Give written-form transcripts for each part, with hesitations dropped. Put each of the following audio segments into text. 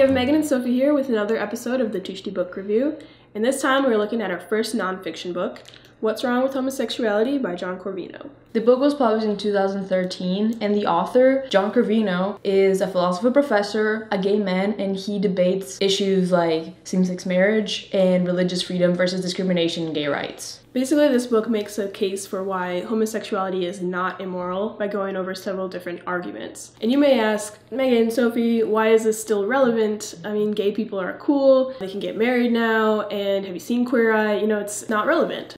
have Megan and Sophie here with another episode of the Tuesday Book Review, and this time we're looking at our first nonfiction book, What's Wrong with Homosexuality by John Corvino. The book was published in 2013, and the author, John Corvino, is a philosophy professor, a gay man, and he debates issues like same-sex marriage and religious freedom versus discrimination in gay rights. Basically, this book makes a case for why homosexuality is not immoral by going over several different arguments. And you may ask, Megan, Sophie, why is this still relevant? I mean, gay people are cool, they can get married now, and have you seen Queer Eye? You know, it's not relevant.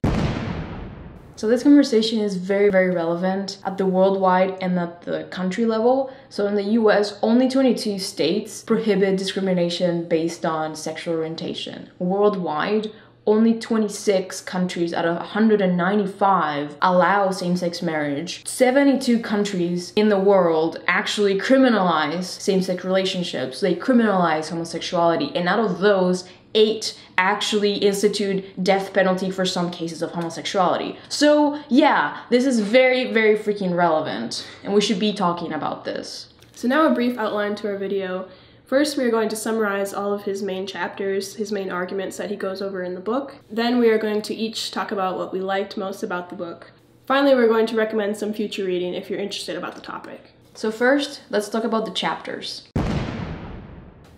So this conversation is very, very relevant at the worldwide and at the country level. So in the US, only 22 states prohibit discrimination based on sexual orientation. Worldwide, only 26 countries out of 195 allow same-sex marriage. 72 countries in the world actually criminalize same-sex relationships. They criminalize homosexuality, and out of those, 8 actually institute death penalty for some cases of homosexuality. So yeah, this is very, very freaking relevant, and we should be talking about this. So now a brief outline to our video. First, we are going to summarize all of his main chapters, his main arguments that he goes over in the book. Then we are going to each talk about what we liked most about the book. Finally, we're going to recommend some future reading if you're interested about the topic. So first, let's talk about the chapters.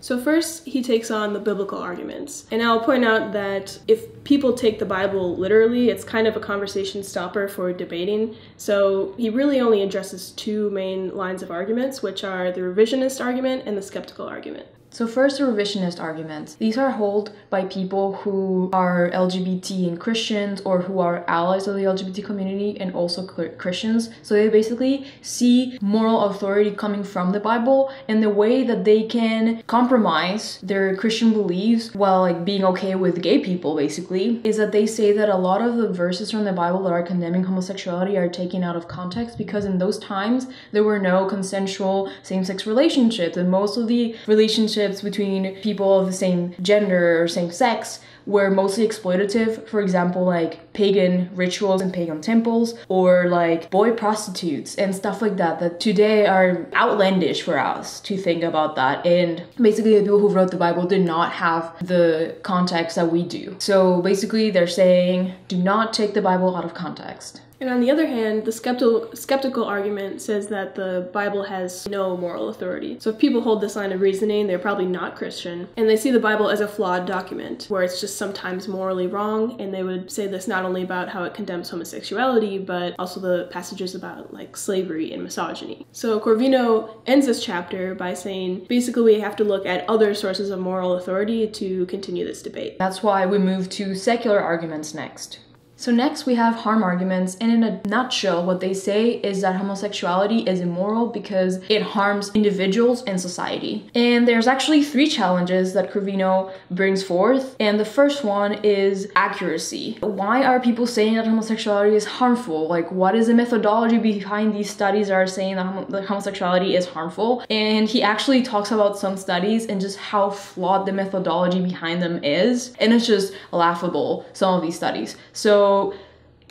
So first, he takes on the biblical arguments. And I'll point out that if people take the Bible literally, it's kind of a conversation stopper for debating. So he really only addresses 2 main lines of arguments, which are the revisionist argument and the skeptical argument. So first, the revisionist arguments. These are held by people who are LGBT and Christians, or who are allies of the LGBT community and also Christians. So they basically see moral authority coming from the Bible, and the way that they can compromise their Christian beliefs while being okay with gay people basically is that they say that a lot of the verses from the Bible that are condemning homosexuality are taken out of context, because in those times there were no consensual same-sex relationships, and most of the relationships between people of the same gender or same sex were mostly exploitative. For example, like pagan rituals and pagan temples, or like boy prostitutes and stuff like that, that today are outlandish for us to think about that. And basically the people who wrote the Bible did not have the context that we do. So basically they're saying, do not take the Bible out of context. And on the other hand, the skeptical argument says that the Bible has no moral authority. So if people hold this line of reasoning, they're probably not Christian, and they see the Bible as a flawed document, where it's just sometimes morally wrong, and they would say this not only about how it condemns homosexuality, but also the passages about like slavery and misogyny. So Corvino ends this chapter by saying, basically we have to look at other sources of moral authority to continue this debate. That's why we move to secular arguments next. So next we have harm arguments, and in a nutshell what they say is that homosexuality is immoral because it harms individuals and society. And there's actually 3 challenges that Corvino brings forth, and the first one is accuracy. Why are people saying that homosexuality is harmful? Like, what is the methodology behind these studies that are saying that homosexuality is harmful? And he actually talks about some studies and just how flawed the methodology behind them is, and it's just laughable, some of these studies. So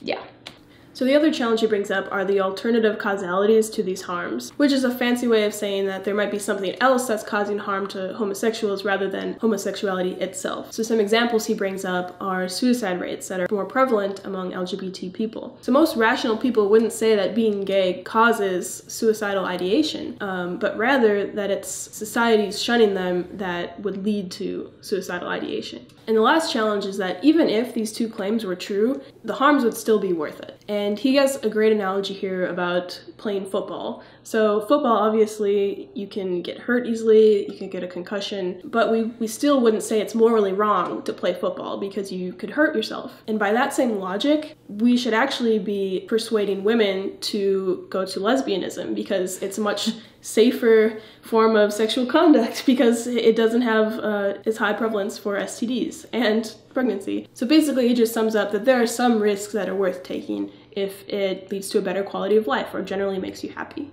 yeah. So the other challenge he brings up are the alternative causalities to these harms, which is a fancy way of saying that there might be something else that's causing harm to homosexuals rather than homosexuality itself. So some examples he brings up are suicide rates that are more prevalent among LGBT people. So most rational people wouldn't say that being gay causes suicidal ideation, but rather that it's society's shunning them that would lead to suicidal ideation. And the last challenge is that even if these 2 claims were true, the harms would still be worth it. And he has a great analogy here about playing football. So football, obviously, you can get hurt easily, you can get a concussion, but we still wouldn't say it's morally wrong to play football because you could hurt yourself. And by that same logic, we should actually be persuading women to go to lesbianism because it's a much safer form of sexual conduct because it doesn't have as high prevalence for STDs and pregnancy. So basically he just sums up that there are some risks that are worth taking if it leads to a better quality of life or generally makes you happy.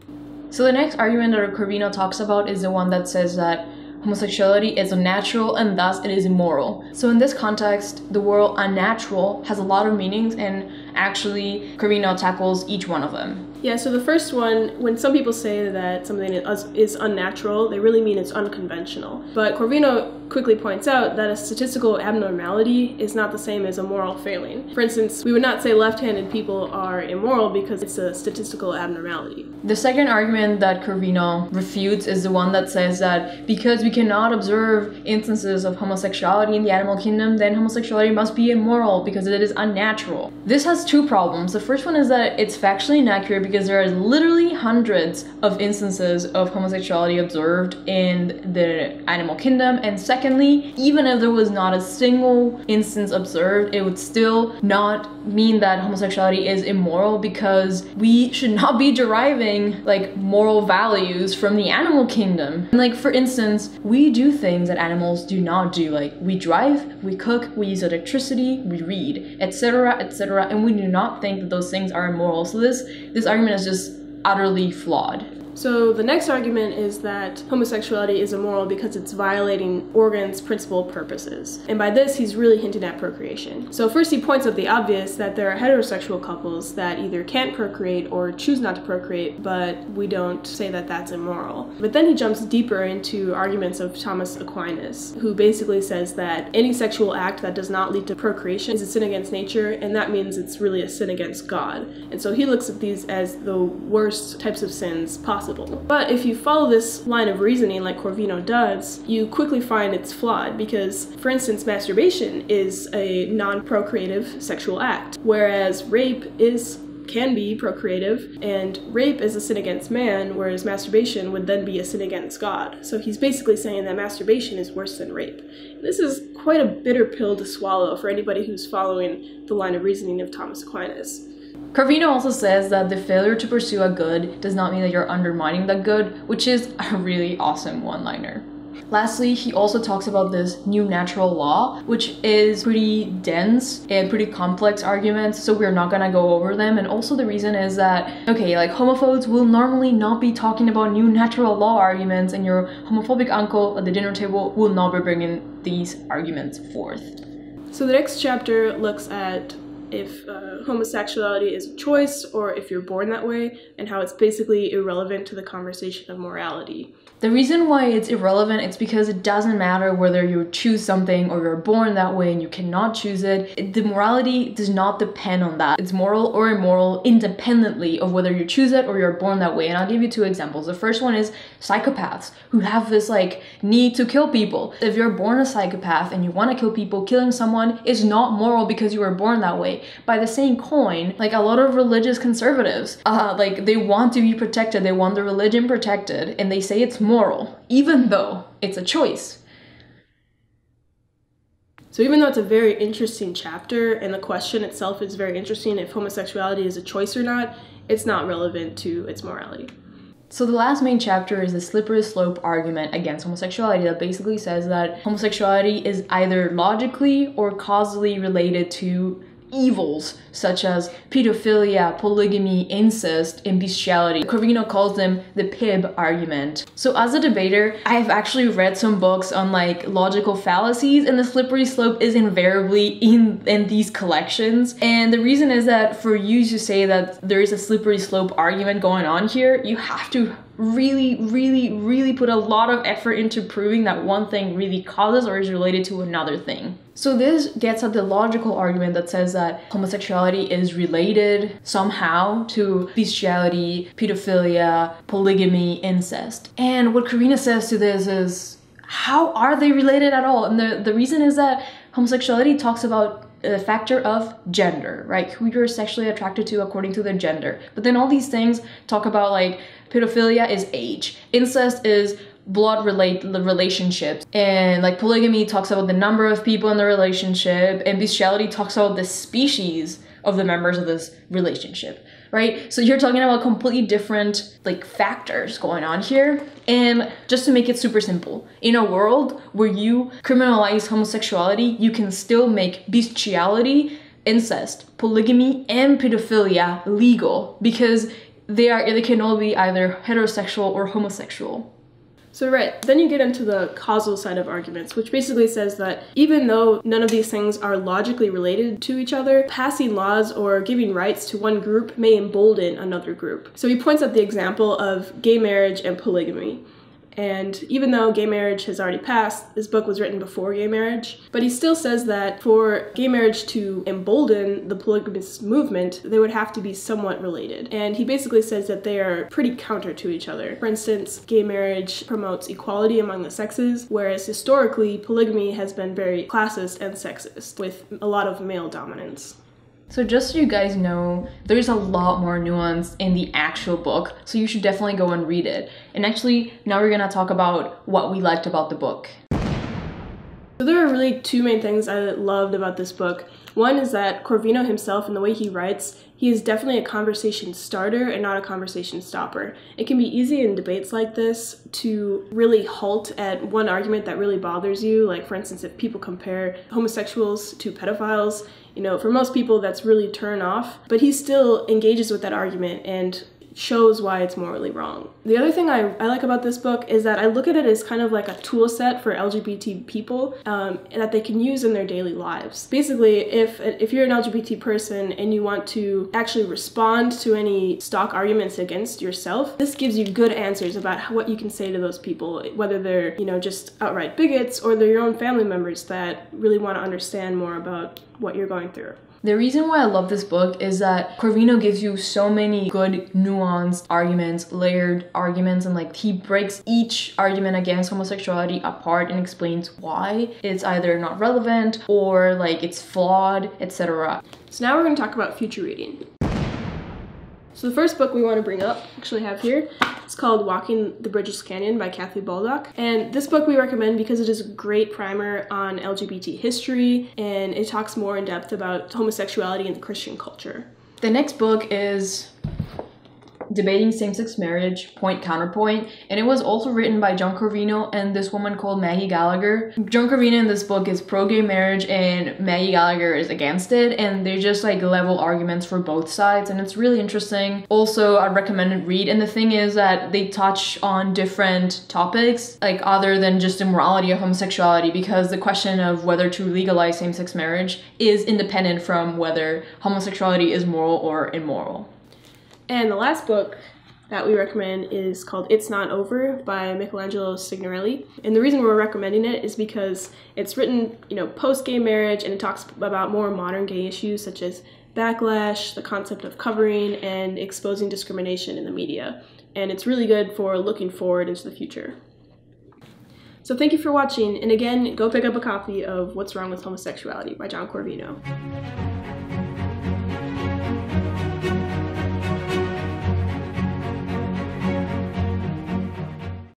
So the next argument that Corvino talks about is the one that says that homosexuality is unnatural and thus it is immoral. So in this context, the word unnatural has a lot of meanings, and actually Corvino tackles each one of them. Yeah, so the first one, when some people say that something is unnatural, they really mean it's unconventional. But Corvino quickly points out that a statistical abnormality is not the same as a moral failing. For instance, we would not say left-handed people are immoral because it's a statistical abnormality. The second argument that Corvino refutes is the one that says that because we cannot observe instances of homosexuality in the animal kingdom, then homosexuality must be immoral because it is unnatural. This has two problems. The first one is that it's factually inaccurate because there are literally hundreds of instances of homosexuality observed in the animal kingdom, and secondly, even if there was not a single instance observed, it would still not mean that homosexuality is immoral because we should not be deriving like moral values from the animal kingdom. Like for instance, we do things that animals do not do, like we drive, we cook, we use electricity, we read, etc., etc., and we do not think that those things are immoral. So this argument is just utterly flawed. So the next argument is that homosexuality is immoral because it's violating organs' principal purposes. And by this, he's really hinting at procreation. So first he points out the obvious, that there are heterosexual couples that either can't procreate or choose not to procreate, but we don't say that that's immoral. But then he jumps deeper into arguments of Thomas Aquinas, who basically says that any sexual act that does not lead to procreation is a sin against nature, and that means it's really a sin against God. And so he looks at these as the worst types of sins possible. But if you follow this line of reasoning like Corvino does, you quickly find it's flawed because, for instance, masturbation is a non-procreative sexual act, whereas rape can be procreative, and rape is a sin against man, whereas masturbation would then be a sin against God. So he's basically saying that masturbation is worse than rape. This is quite a bitter pill to swallow for anybody who's following the line of reasoning of Thomas Aquinas. Corvino also says that the failure to pursue a good does not mean that you're undermining the good, which is a really awesome one-liner. Lastly, he also talks about this new natural law, which is pretty dense and pretty complex arguments, so we're not gonna go over them. And also the reason is that, okay, like homophobes will normally not be talking about new natural law arguments, and your homophobic uncle at the dinner table will not be bringing these arguments forth. So the next chapter looks at if homosexuality is a choice or if you're born that way, and how it's basically irrelevant to the conversation of morality. The reason why it's irrelevant is because it doesn't matter whether you choose something or you're born that way and you cannot choose it. The morality does not depend on that. It's moral or immoral independently of whether you choose it or you're born that way. And I'll give you two examples. The first one is psychopaths who have this like need to kill people. If you're born a psychopath and you want to kill people, killing someone is not moral because you were born that way. By the same coin, like a lot of religious conservatives, like they want to be protected, they want their religion protected, and they say it's moral, even though it's a choice. So even though it's a very interesting chapter and the question itself is very interesting, if homosexuality is a choice or not, it's not relevant to its morality. So the last main chapter is the slippery slope argument against homosexuality that basically says that homosexuality is either logically or causally related to evils such as pedophilia, polygamy, incest, and bestiality. Corvino calls them the PIB argument. So as a debater, I've actually read some books on like logical fallacies, and the slippery slope is invariably in these collections. And the reason is that for you to say that there is a slippery slope argument going on here, you have to really put a lot of effort into proving that one thing really causes or is related to another thing. So this gets at the logical argument that says that homosexuality is related somehow to bestiality, pedophilia, polygamy, incest. And what Corvino says to this is, how are they related at all? And the reason is that homosexuality talks about the factor of gender, right? Who you're sexually attracted to according to their gender. But then all these things talk about like pedophilia is age, incest is blood relationships, and like polygamy talks about the number of people in the relationship, and bestiality talks about the species of the members of this relationship, right? So you're talking about completely different like factors going on here. And just to make it super simple, in a world where you criminalize homosexuality, you can still make bestiality, incest, polygamy, and pedophilia legal because they can all be either heterosexual or homosexual. So right, then you get into the causal side of arguments, which basically says that even though none of these things are logically related to each other, passing laws or giving rights to one group may embolden another group. So he points out the example of gay marriage and polygamy. And even though gay marriage has already passed, this book was written before gay marriage, but he still says that for gay marriage to embolden the polygamous movement, they would have to be somewhat related. And he basically says that they are pretty counter to each other. For instance, gay marriage promotes equality among the sexes, whereas historically, polygamy has been very classist and sexist, with a lot of male dominance. So just so you guys know, there's a lot more nuance in the actual book, so you should definitely go and read it. And actually, now we're gonna talk about what we liked about the book. So there are really two main things I loved about this book. One is that Corvino himself and the way he writes, he is definitely a conversation starter and not a conversation stopper. It can be easy in debates like this to really halt at one argument that really bothers you. Like, for instance, if people compare homosexuals to pedophiles, you know, for most people that's really turn off, but he still engages with that argument and shows why it's morally wrong. The other thing I like about this book is that I look at it as kind of like a tool set for LGBT people that they can use in their daily lives. Basically, if you're an LGBT person and you want to actually respond to any stock arguments against yourself, this gives you good answers about what you can say to those people, whether they're, you know, just outright bigots or they're your own family members that really want to understand more about what you're going through. The reason why I love this book is that Corvino gives you so many good nuanced arguments, layered arguments, and like he breaks each argument against homosexuality apart and explains why it's either not relevant or like it's flawed, etc. So now we're going to talk about future reading. So the first book we want to bring up, actually have here, it's called Walking the Bridges Canyon by Kathy Baldock. And this book we recommend because it is a great primer on LGBT history and it talks more in depth about homosexuality and the Christian culture. The next book is Debating Same-Sex Marriage, Point Counterpoint, and it was also written by John Corvino and this woman called Maggie Gallagher. John Corvino in this book is pro-gay marriage and Maggie Gallagher is against it, and they just like level arguments for both sides, and it's really interesting. Also, I'd recommend it read, and the thing is that they touch on different topics, like other than just the morality of homosexuality, because the question of whether to legalize same-sex marriage is independent from whether homosexuality is moral or immoral. And the last book that we recommend is called It's Not Over by Michelangelo Signorelli. And the reason we're recommending it is because it's written, you know, post-gay marriage, and it talks about more modern gay issues such as backlash, the concept of covering, and exposing discrimination in the media. And it's really good for looking forward into the future. So thank you for watching, and again, go pick up a copy of What's Wrong with Homosexuality by John Corvino.